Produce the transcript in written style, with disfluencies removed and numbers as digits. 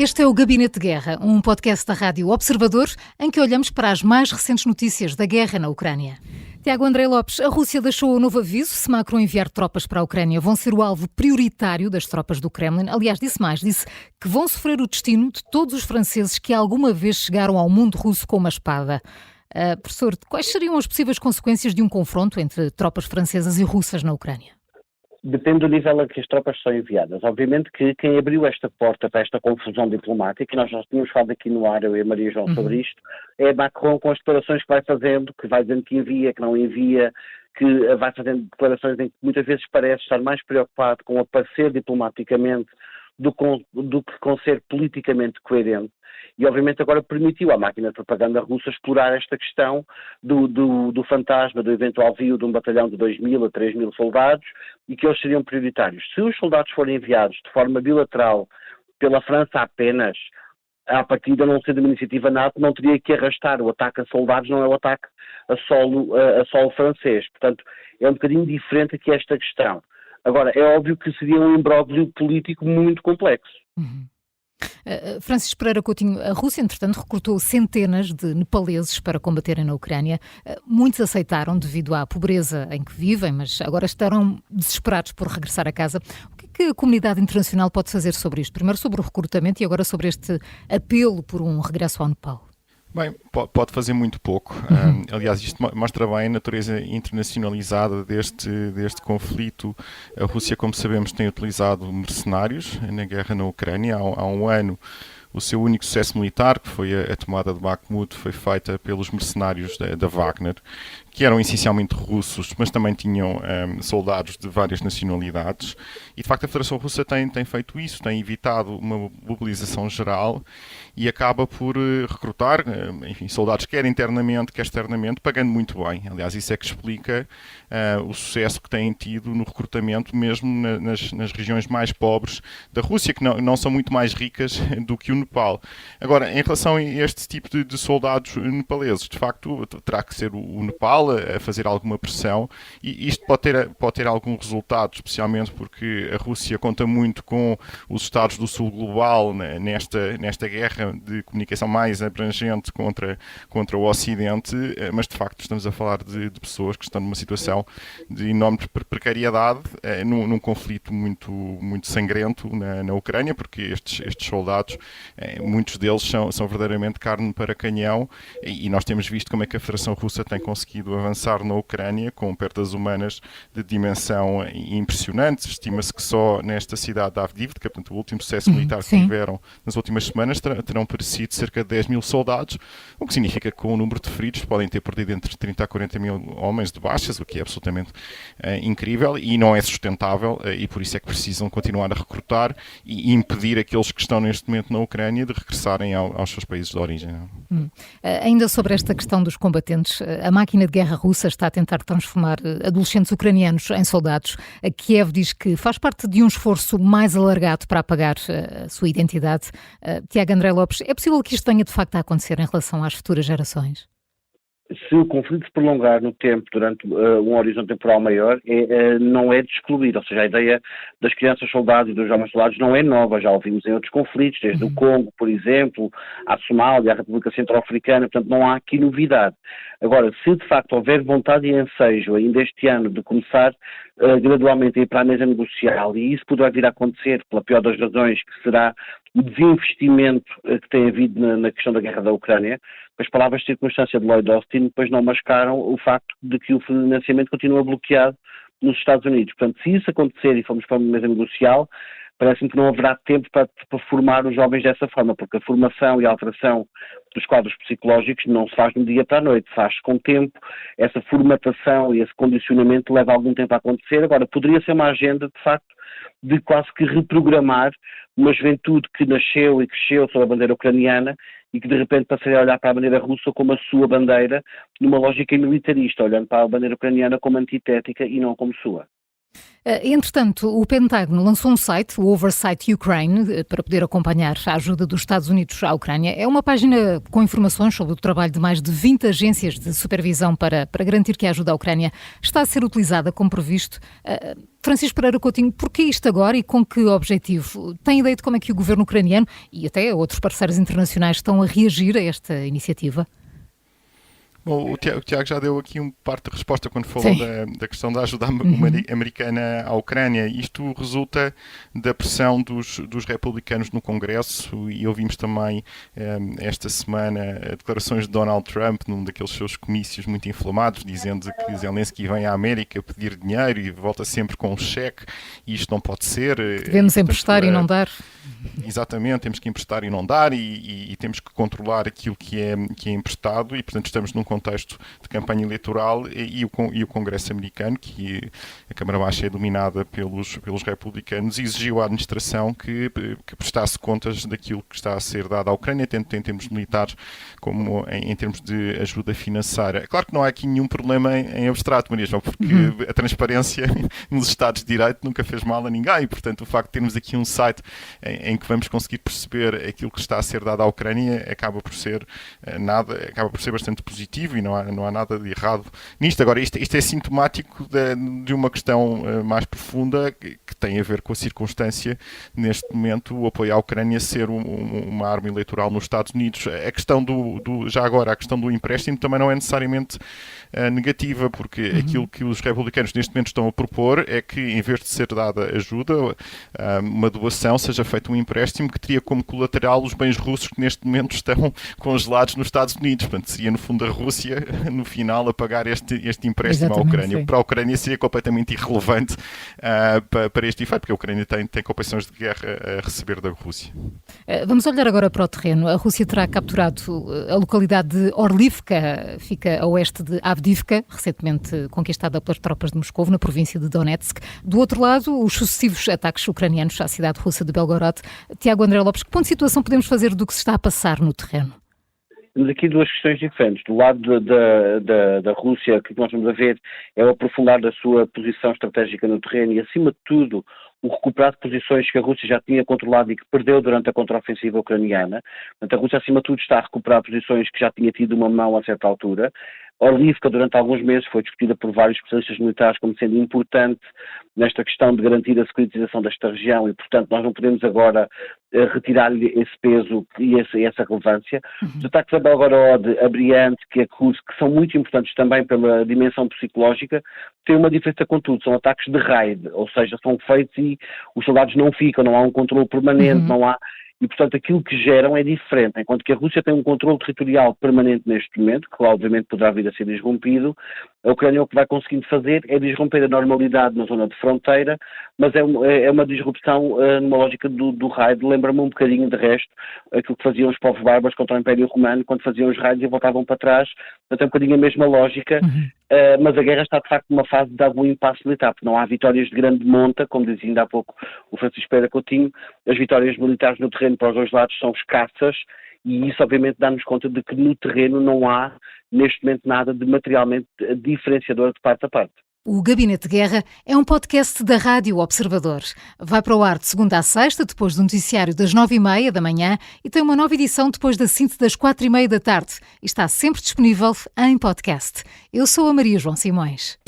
Este é o Gabinete de Guerra, um podcast da Rádio Observador, em que olhamos para as mais recentes notícias da guerra na Ucrânia. Tiago André Lopes, a Rússia deixou um novo aviso. Se Macron enviar tropas para a Ucrânia, vão ser o alvo prioritário das tropas do Kremlin. Aliás, disse que vão sofrer o destino de todos os franceses que alguma vez chegaram ao mundo russo com uma espada. Professor, quais seriam as possíveis consequências de um confronto entre tropas francesas e russas na Ucrânia? Depende do nível a que as tropas são enviadas. Obviamente que quem abriu esta porta para esta confusão diplomática, e nós já tínhamos falado aqui no ar, eu e a Maria João, sobre isto, é Macron com as declarações que vai fazendo, que vai dizendo que envia, que não envia, que vai fazendo declarações em que muitas vezes parece estar mais preocupado com aparecer diplomaticamente do que com ser politicamente coerente. E obviamente agora permitiu à máquina de propaganda russa explorar esta questão do fantasma, do eventual envio de um batalhão de 2.000 a 3.000 soldados e que eles seriam prioritários. Se os soldados forem enviados de forma bilateral pela França apenas, à partida não sendo uma iniciativa NATO, não teria que arrastar. O ataque a soldados não é o ataque a solo francês. Portanto, é um bocadinho diferente aqui esta questão. Agora, é óbvio que seria um imbróglio político muito complexo. Francisco Pereira Coutinho, a Rússia, entretanto, recrutou centenas de nepaleses para combaterem na Ucrânia. Muitos aceitaram devido à pobreza em que vivem, mas agora estarão desesperados por regressar a casa. O que é que a comunidade internacional pode fazer sobre isto? Primeiro sobre o recrutamento e agora sobre este apelo por um regresso ao Nepal. Bem, pode fazer muito pouco. Aliás, isto mostra bem a natureza internacionalizada deste conflito. A Rússia, como sabemos, tem utilizado mercenários na guerra na Ucrânia. Há um ano, o seu único sucesso militar, que foi a tomada de Bakhmut, foi feita pelos mercenários da Wagner, que eram essencialmente russos, mas também tinham soldados de várias nacionalidades. E, de facto, a Federação Russa tem feito isso, tem evitado uma mobilização geral e acaba por recrutar, soldados quer internamente, quer externamente, pagando muito bem. Aliás, isso é que explica o sucesso que têm tido no recrutamento, mesmo nas regiões mais pobres da Rússia, que não são muito mais ricas do que o Nepal. Agora, em relação a este tipo de soldados nepaleses, de facto, terá que ser o Nepal a fazer alguma pressão, e isto pode ter algum resultado, especialmente porque a Rússia conta muito com os Estados do Sul global nesta guerra de comunicação mais abrangente contra o Ocidente, mas de facto estamos a falar de pessoas que estão numa situação de enorme precariedade, num conflito muito, muito sangrento na Ucrânia, porque estes soldados, muitos deles são verdadeiramente carne para canhão, e nós temos visto como é que a Federação Russa tem conseguido avançar na Ucrânia com perdas humanas de dimensão impressionante. Estima-se que só nesta cidade de Avdiivka, portanto, o último sucesso militar que tiveram nas últimas semanas, terão perecido cerca de 10.000 soldados, o que significa que com o número de feridos podem ter perdido entre 30 a 40 mil homens de baixas, o que é absolutamente incrível e não é sustentável, e por isso é que precisam continuar a recrutar e impedir aqueles que estão neste momento na Ucrânia de regressarem aos seus países de origem. Ainda sobre esta questão dos combatentes, a máquina de guerra russa está a tentar transformar adolescentes ucranianos em soldados. A Kiev diz que faz parte de um esforço mais alargado para apagar a sua identidade. Tiago André Lopes, é possível que isto tenha de facto a acontecer em relação às futuras gerações? Se o conflito se prolongar no tempo durante um horizonte temporal maior, não é de excluir. Ou seja, a ideia das crianças soldados e dos jovens soldados não é nova, já ouvimos em outros conflitos, desde o Congo, por exemplo, à Somália, à República Centro-Africana, portanto não há aqui novidade. Agora, se de facto houver vontade e ensejo ainda este ano de começar gradualmente a ir para a mesa negocial, e isso poderá vir a acontecer pela pior das razões, que será o desinvestimento que tem havido na questão da guerra da Ucrânia, as palavras de circunstância de Lloyd Austin depois não mascaram o facto de que o financiamento continua bloqueado nos Estados Unidos. Portanto, se isso acontecer e formos para uma mesa negocial, parece-me que não haverá tempo para formar os jovens dessa forma, porque a formação e a alteração dos quadros psicológicos não se faz de um dia para a noite, faz-se com tempo. Essa formatação e esse condicionamento leva algum tempo a acontecer. Agora, poderia ser uma agenda, de facto, de quase que reprogramar uma juventude que nasceu e cresceu sob a bandeira ucraniana e que de repente passaria a olhar para a bandeira russa como a sua bandeira, numa lógica militarista, olhando para a bandeira ucraniana como antitética e não como sua. Entretanto, o Pentágono lançou um site, o Oversight Ukraine, para poder acompanhar a ajuda dos Estados Unidos à Ucrânia. É uma página com informações sobre o trabalho de mais de 20 agências de supervisão para garantir que a ajuda à Ucrânia está a ser utilizada como previsto. Francisco Pereira Coutinho, porquê isto agora e com que objetivo? Tem ideia de como é que o governo ucraniano e até outros parceiros internacionais estão a reagir a esta iniciativa? Bom, o Tiago já deu aqui parte da resposta quando falou da questão da ajuda americana à Ucrânia. Isto resulta da pressão dos republicanos no Congresso e ouvimos também esta semana declarações de Donald Trump num daqueles seus comícios muito inflamados, dizendo que Zelensky vem à América pedir dinheiro e volta sempre com um cheque e isto não pode ser. Devemos emprestar e não dar. Exatamente, temos que emprestar e não dar e temos que controlar aquilo que é emprestado e, portanto, estamos num contexto de campanha eleitoral e o Congresso americano, que a Câmara Baixa é dominada pelos republicanos, exigiu à administração que prestasse contas daquilo que está a ser dado à Ucrânia, tanto em termos militares como em termos de ajuda financeira. Claro que não há aqui nenhum problema em abstrato, Maria João, porque a transparência nos Estados de Direito nunca fez mal a ninguém e, portanto, o facto de termos aqui um site em que vamos conseguir perceber aquilo que está a ser dado à Ucrânia acaba por ser bastante positivo e não há nada de errado nisto. Agora, isto é sintomático de uma questão mais profunda que tem a ver com a circunstância, neste momento, o apoio à Ucrânia ser uma arma eleitoral nos Estados Unidos. A questão a questão do empréstimo também não é necessariamente negativa, porque aquilo que os republicanos neste momento estão a propor é que, em vez de ser dada ajuda, uma doação, seja feito um empréstimo que teria como colateral os bens russos que neste momento estão congelados nos Estados Unidos. Portanto, seria no fundo a Rússia, no final, a pagar este empréstimo à Ucrânia. Para a Ucrânia seria completamente irrelevante para este efeito, porque a Ucrânia tem compensações de guerra a receber da Rússia. Vamos olhar agora para o terreno. A Rússia terá capturado a localidade de Orlivka, fica a oeste de Avdiivka, recentemente conquistada pelas tropas de Moscovo, na província de Donetsk. Do outro lado, os sucessivos ataques ucranianos à cidade russa de Belgorod. Tiago André Lopes, que ponto de situação podemos fazer do que se está a passar no terreno? Temos aqui duas questões diferentes. Do lado da Rússia, o que nós vamos a ver é o aprofundar da sua posição estratégica no terreno e, acima de tudo, o recuperar de posições que a Rússia já tinha controlado e que perdeu durante a contraofensiva ucraniana. Portanto, a Rússia, acima de tudo, está a recuperar posições que já tinha tido uma mão a certa altura. Orlivka, durante alguns meses, foi discutida por vários especialistas militares como sendo importante nesta questão de garantir a securitização desta região e, portanto, nós não podemos agora retirar-lhe esse peso e essa relevância. Os ataques a Belgorod, a Briansk e a Kursk, que são muito importantes também pela dimensão psicológica, têm uma diferença contudo, são ataques de raid, ou seja, são feitos e os soldados não ficam, não há um controle permanente, não há... E, portanto, aquilo que geram é diferente. Enquanto que a Rússia tem um controle territorial permanente neste momento, que obviamente poderá vir a ser desrompido, a Ucrânia o que vai conseguindo fazer é desromper a normalidade na zona de fronteira, mas é uma disrupção numa lógica do raid. Lembra-me um bocadinho, de resto, aquilo que faziam os povos bárbaros contra o Império Romano, quando faziam os raids e voltavam para trás. Portanto, é um bocadinho a mesma lógica, mas a guerra está, de facto, numa fase de algum impasse militar, porque não há vitórias de grande monta, como dizia ainda há pouco o Francisco Pereira Coutinho. As vitórias militares no terreno para os dois lados são escassas e isso obviamente dá-nos conta de que no terreno não há neste momento nada de materialmente diferenciador de parte a parte. O Gabinete de Guerra é um podcast da Rádio Observador. Vai para o ar de segunda a sexta, depois do noticiário das 9h30 da manhã e tem uma nova edição depois da síntese das 4h30 da tarde. E está sempre disponível em podcast. Eu sou a Maria João Simões.